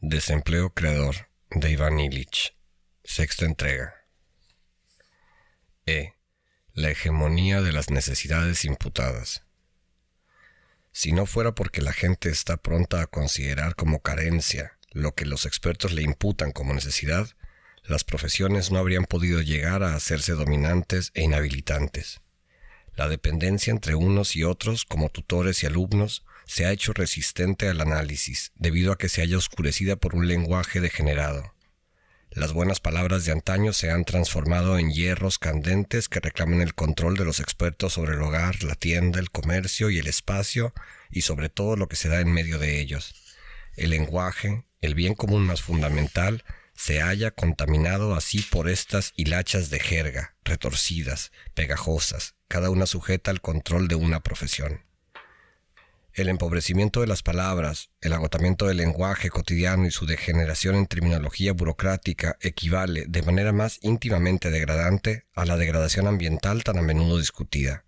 Desempleo creador, de Iván Illich. Sexta entrega. La hegemonía de las necesidades imputadas. Si no fuera porque la gente está pronta a considerar como carencia lo que los expertos le imputan como necesidad, las profesiones no habrían podido llegar a hacerse dominantes e inhabilitantes. La dependencia entre unos y otros, como tutores y alumnos, se ha hecho resistente al análisis, debido a que se halla oscurecida por un lenguaje degenerado. Las buenas palabras de antaño se han transformado en hierros candentes que reclaman el control de los expertos sobre el hogar, la tienda, el comercio y el espacio, y sobre todo lo que se da en medio de ellos. El lenguaje, el bien común más fundamental, se halla contaminado así por estas hilachas de jerga, retorcidas, pegajosas, cada una sujeta al control de una profesión. El empobrecimiento de las palabras, el agotamiento del lenguaje cotidiano y su degeneración en terminología burocrática equivale, de manera más íntimamente degradante, a la degradación ambiental tan a menudo discutida.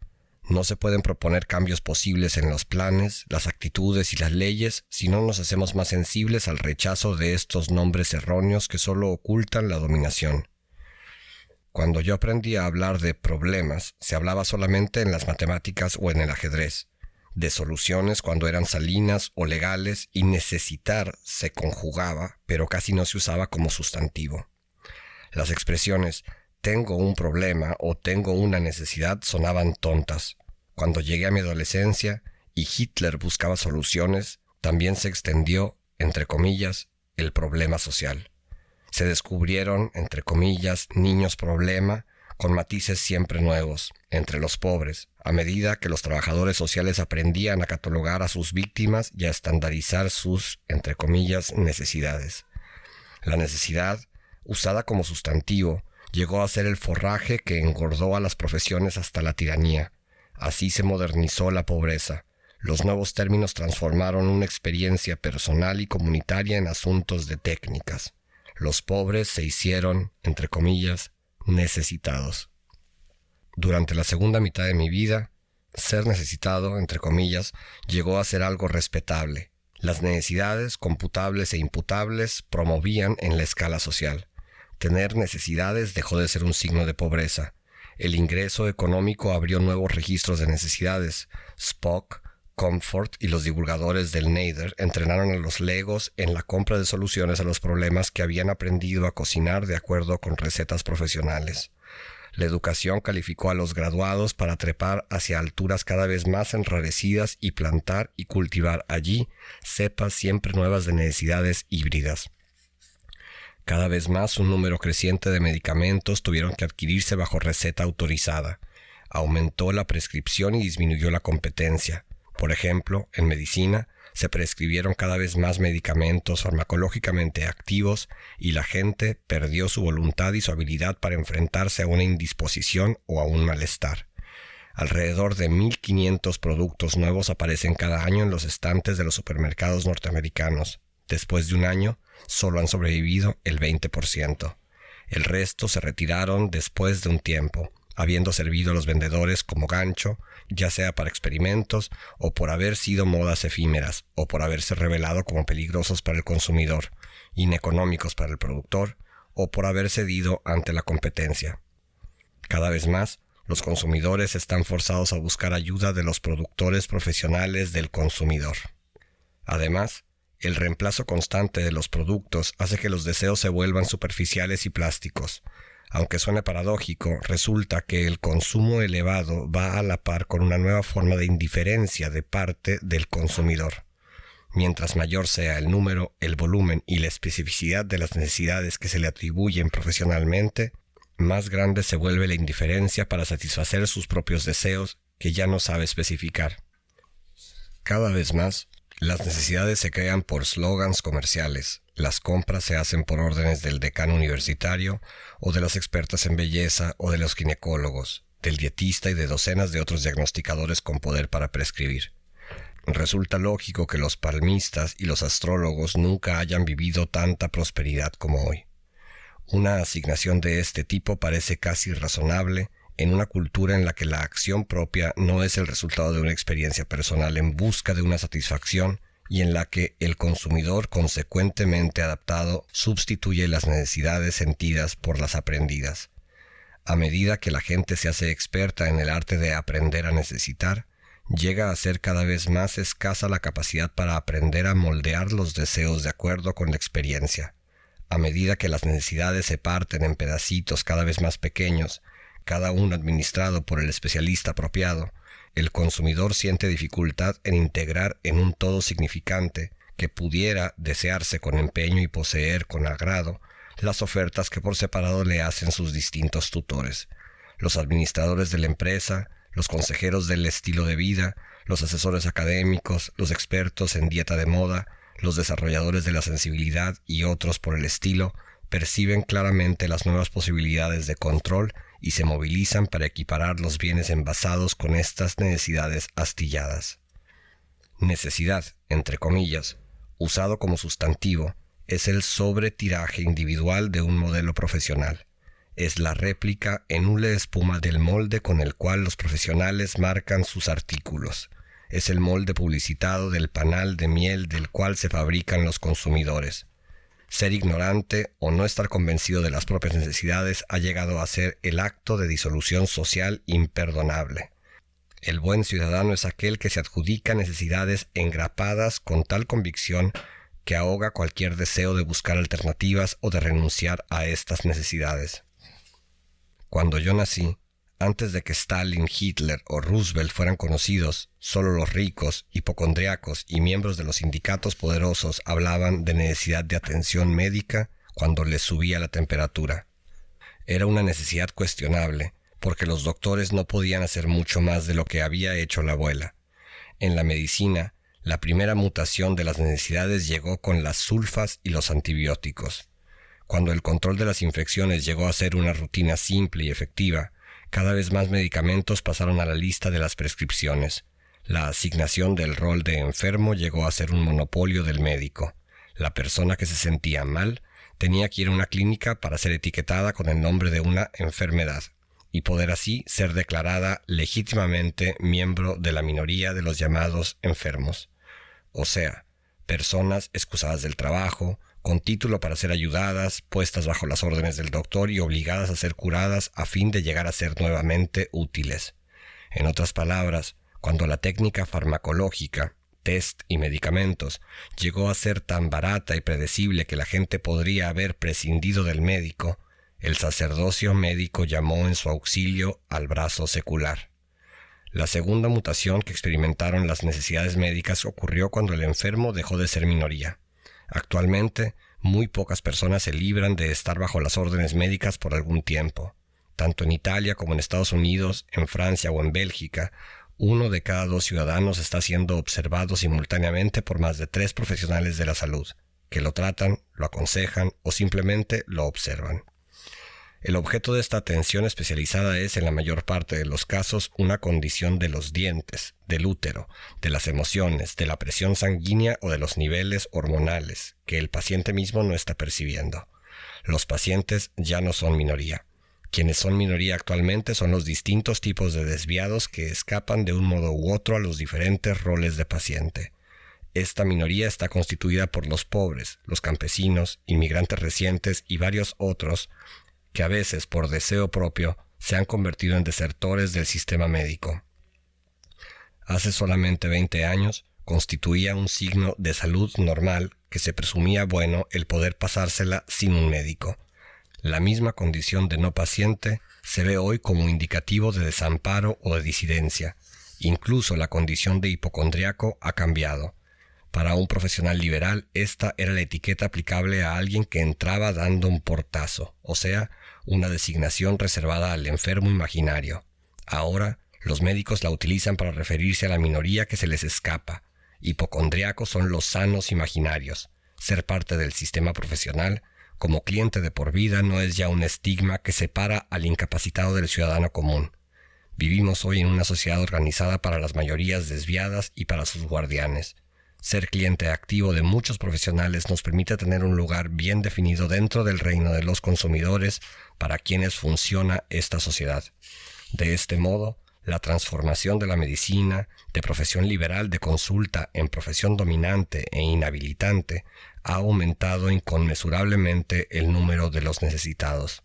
No se pueden proponer cambios posibles en los planes, las actitudes y las leyes si no nos hacemos más sensibles al rechazo de estos nombres erróneos que solo ocultan la dominación. Cuando yo aprendí a hablar de problemas, se hablaba solamente en las matemáticas o en el ajedrez. De soluciones cuando eran salinas o legales, y necesitar se conjugaba, pero casi no se usaba como sustantivo. Las expresiones tengo un problema o tengo una necesidad sonaban tontas. Cuando llegué a mi adolescencia y Hitler buscaba soluciones, también se extendió, entre comillas, el problema social. Se descubrieron, entre comillas, niños problema, con matices siempre nuevos, entre los pobres, a medida que los trabajadores sociales aprendían a catalogar a sus víctimas y a estandarizar sus, entre comillas, necesidades. La necesidad, usada como sustantivo, llegó a ser el forraje que engordó a las profesiones hasta la tiranía. Así se modernizó la pobreza. Los nuevos términos transformaron una experiencia personal y comunitaria en asuntos de técnicas. Los pobres se hicieron, entre comillas, necesitados. Durante la segunda mitad de mi vida, ser necesitado, entre comillas, llegó a ser algo respetable. Las necesidades, computables e imputables, promovían en la escala social. Tener necesidades dejó de ser un signo de pobreza. El ingreso económico abrió nuevos registros de necesidades. Spock, Comfort y los divulgadores del Nader entrenaron a los legos en la compra de soluciones a los problemas que habían aprendido a cocinar de acuerdo con recetas profesionales. La educación calificó a los graduados para trepar hacia alturas cada vez más enrarecidas y plantar y cultivar allí cepas siempre nuevas de necesidades híbridas. Cada vez más un número creciente de medicamentos tuvieron que adquirirse bajo receta autorizada. Aumentó la prescripción y disminuyó la competencia. Por ejemplo, en medicina se prescribieron cada vez más medicamentos farmacológicamente activos y la gente perdió su voluntad y su habilidad para enfrentarse a una indisposición o a un malestar. Alrededor de 1.500 productos nuevos aparecen cada año en los estantes de los supermercados norteamericanos. Después de un año, solo han sobrevivido el 20%. El resto se retiraron después de un tiempo, habiendo servido a los vendedores como gancho, ya sea para experimentos o por haber sido modas efímeras o por haberse revelado como peligrosos para el consumidor, ineconómicos para el productor o por haber cedido ante la competencia. Cada vez más, los consumidores están forzados a buscar ayuda de los productores profesionales del consumidor. Además, el reemplazo constante de los productos hace que los deseos se vuelvan superficiales y plásticos. Aunque suene paradójico, resulta que el consumo elevado va a la par con una nueva forma de indiferencia de parte del consumidor. Mientras mayor sea el número, el volumen y la especificidad de las necesidades que se le atribuyen profesionalmente, más grande se vuelve la indiferencia para satisfacer sus propios deseos que ya no sabe especificar. Cada vez más, las necesidades se crean por slogans comerciales. Las compras se hacen por órdenes del decano universitario o de las expertas en belleza o de los ginecólogos, del dietista y de docenas de otros diagnosticadores con poder para prescribir. Resulta lógico que los palmistas y los astrólogos nunca hayan vivido tanta prosperidad como hoy. Una asignación de este tipo parece casi razonable en una cultura en la que la acción propia no es el resultado de una experiencia personal en busca de una satisfacción y en la que el consumidor consecuentemente adaptado sustituye las necesidades sentidas por las aprendidas. A medida que la gente se hace experta en el arte de aprender a necesitar, llega a ser cada vez más escasa la capacidad para aprender a moldear los deseos de acuerdo con la experiencia. A medida que las necesidades se parten en pedacitos cada vez más pequeños, cada uno administrado por el especialista apropiado, el consumidor siente dificultad en integrar en un todo significante que pudiera desearse con empeño y poseer con agrado las ofertas que por separado le hacen sus distintos tutores, los administradores de la empresa, los consejeros del estilo de vida, los asesores académicos, los expertos en dieta de moda, los desarrolladores de la sensibilidad y otros por el estilo, perciben claramente las nuevas posibilidades de control y se movilizan para equiparar los bienes envasados con estas necesidades astilladas. Necesidad, entre comillas, usado como sustantivo, es el sobretiraje individual de un modelo profesional. Es la réplica en hule de espuma del molde con el cual los profesionales marcan sus artículos. Es el molde publicitado del panal de miel del cual se fabrican los consumidores. Ser ignorante o no estar convencido de las propias necesidades ha llegado a ser el acto de disolución social imperdonable. El buen ciudadano es aquel que se adjudica necesidades engrapadas con tal convicción que ahoga cualquier deseo de buscar alternativas o de renunciar a estas necesidades. Cuando yo nací, antes de que Stalin, Hitler o Roosevelt fueran conocidos, solo los ricos, hipocondriacos y miembros de los sindicatos poderosos hablaban de necesidad de atención médica cuando les subía la temperatura. Era una necesidad cuestionable, porque los doctores no podían hacer mucho más de lo que había hecho la abuela. En la medicina, la primera mutación de las necesidades llegó con las sulfas y los antibióticos. Cuando el control de las infecciones llegó a ser una rutina simple y efectiva, cada vez más medicamentos pasaron a la lista de las prescripciones. La asignación del rol de enfermo llegó a ser un monopolio del médico. La persona que se sentía mal tenía que ir a una clínica para ser etiquetada con el nombre de una enfermedad y poder así ser declarada legítimamente miembro de la minoría de los llamados enfermos. O sea, personas excusadas del trabajo, con título para ser ayudadas, puestas bajo las órdenes del doctor y obligadas a ser curadas a fin de llegar a ser nuevamente útiles. En otras palabras, cuando la técnica farmacológica, test y medicamentos llegó a ser tan barata y predecible que la gente podría haber prescindido del médico, el sacerdocio médico llamó en su auxilio al brazo secular. La segunda mutación que experimentaron las necesidades médicas ocurrió cuando el enfermo dejó de ser minoría. Actualmente, muy pocas personas se libran de estar bajo las órdenes médicas por algún tiempo. Tanto en Italia como en Estados Unidos, en Francia o en Bélgica, 1 de cada 2 ciudadanos está siendo observado simultáneamente por más de 3 profesionales de la salud, que lo tratan, lo aconsejan o simplemente lo observan. El objeto de esta atención especializada es, en la mayor parte de los casos, una condición de los dientes, del útero, de las emociones, de la presión sanguínea o de los niveles hormonales, que el paciente mismo no está percibiendo. Los pacientes ya no son minoría. Quienes son minoría actualmente son los distintos tipos de desviados que escapan de un modo u otro a los diferentes roles de paciente. Esta minoría está constituida por los pobres, los campesinos, inmigrantes recientes y varios otros que a veces, por deseo propio, se han convertido en desertores del sistema médico. Hace solamente 20 años, constituía un signo de salud normal que se presumía bueno el poder pasársela sin un médico. La misma condición de no paciente se ve hoy como indicativo de desamparo o de disidencia. Incluso la condición de hipocondriaco ha cambiado. Para un profesional liberal, esta era la etiqueta aplicable a alguien que entraba dando un portazo, o sea, una designación reservada al enfermo imaginario. Ahora, los médicos la utilizan para referirse a la minoría que se les escapa. Hipocondriacos son los sanos imaginarios. Ser parte del sistema profesional, como cliente de por vida, no es ya un estigma que separa al incapacitado del ciudadano común. Vivimos hoy en una sociedad organizada para las mayorías desviadas y para sus guardianes. Ser cliente activo de muchos profesionales nos permite tener un lugar bien definido dentro del reino de los consumidores para quienes funciona esta sociedad. De este modo, la transformación de la medicina de profesión liberal de consulta en profesión dominante e inhabilitante ha aumentado inconmensurablemente el número de los necesitados.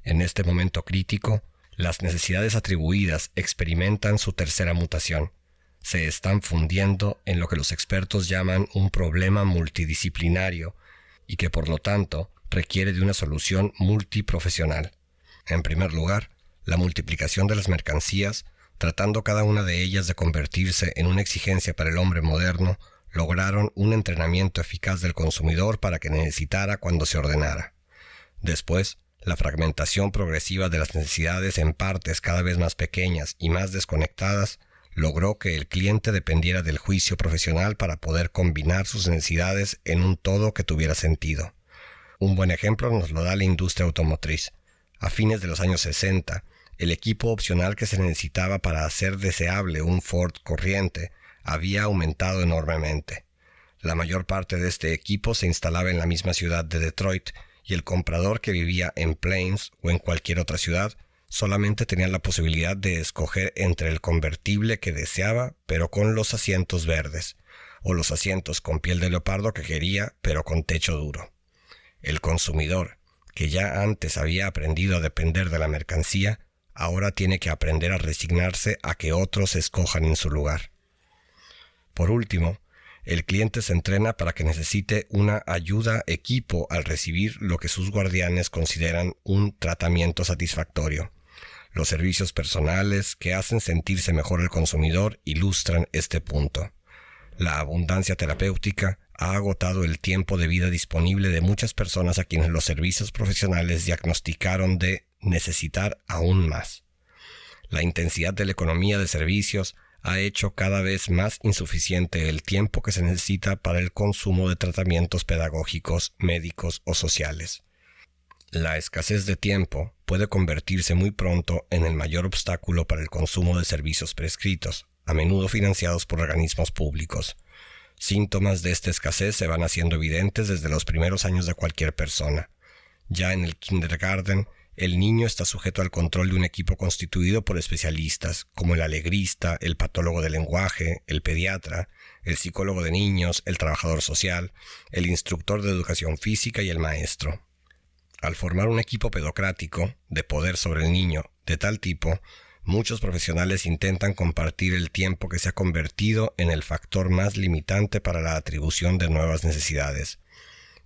En este momento crítico, las necesidades atribuidas experimentan su tercera mutación. Se están fundiendo en lo que los expertos llaman un problema multidisciplinario y que por lo tanto requiere de una solución multiprofesional. En primer lugar, la multiplicación de las mercancías, tratando cada una de ellas de convertirse en una exigencia para el hombre moderno, lograron un entrenamiento eficaz del consumidor para que necesitara cuando se ordenara. Después, la fragmentación progresiva de las necesidades en partes cada vez más pequeñas y más desconectadas logró que el cliente dependiera del juicio profesional para poder combinar sus necesidades en un todo que tuviera sentido. Un buen ejemplo nos lo da la industria automotriz. A fines de los años 60, el equipo opcional que se necesitaba para hacer deseable un Ford corriente había aumentado enormemente. La mayor parte de este equipo se instalaba en la misma ciudad de Detroit y el comprador que vivía en Plains o en cualquier otra ciudad solamente tenía la posibilidad de escoger entre el convertible que deseaba pero con los asientos verdes, o los asientos con piel de leopardo que quería pero con techo duro. El consumidor, que ya antes había aprendido a depender de la mercancía, ahora tiene que aprender a resignarse a que otros escojan en su lugar. Por último, el cliente se entrena para que necesite una ayuda equipo al recibir lo que sus guardianes consideran un tratamiento satisfactorio. Los servicios personales que hacen sentirse mejor al consumidor ilustran este punto. La abundancia terapéutica ha agotado el tiempo de vida disponible de muchas personas a quienes los servicios profesionales diagnosticaron de necesitar aún más. La intensidad de la economía de servicios ha hecho cada vez más insuficiente el tiempo que se necesita para el consumo de tratamientos pedagógicos, médicos o sociales. La escasez de tiempo puede convertirse muy pronto en el mayor obstáculo para el consumo de servicios prescritos, a menudo financiados por organismos públicos. Síntomas de esta escasez se van haciendo evidentes desde los primeros años de cualquier persona. Ya en el kindergarten, el niño está sujeto al control de un equipo constituido por especialistas, como el alegrista, el patólogo del lenguaje, el pediatra, el psicólogo de niños, el trabajador social, el instructor de educación física y el maestro. Al formar un equipo pedocrático, de poder sobre el niño, de tal tipo, muchos profesionales intentan compartir el tiempo que se ha convertido en el factor más limitante para la atribución de nuevas necesidades.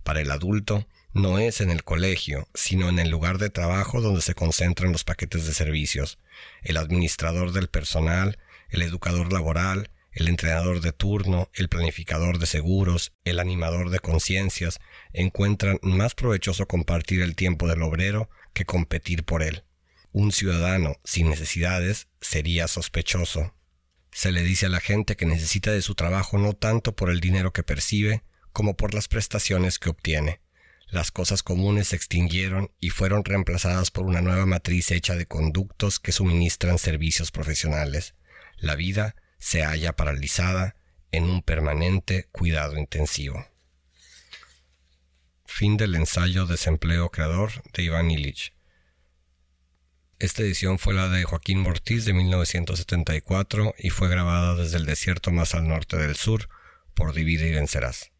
Para el adulto, no es en el colegio, sino en el lugar de trabajo donde se concentran los paquetes de servicios. El administrador del personal, el educador laboral, el entrenador de turno, el planificador de seguros, el animador de conciencias, encuentran más provechoso compartir el tiempo del obrero que competir por él. Un ciudadano sin necesidades sería sospechoso. Se le dice a la gente que necesita de su trabajo no tanto por el dinero que percibe, como por las prestaciones que obtiene. Las cosas comunes se extinguieron y fueron reemplazadas por una nueva matriz hecha de conductos que suministran servicios profesionales. La vida se halla paralizada en un permanente cuidado intensivo. Fin del ensayo Desempleo creador de Iván Illich. Esta edición fue la de Joaquín Ortiz de 1974 y fue grabada desde el desierto más al norte del sur por Divide y Vencerás.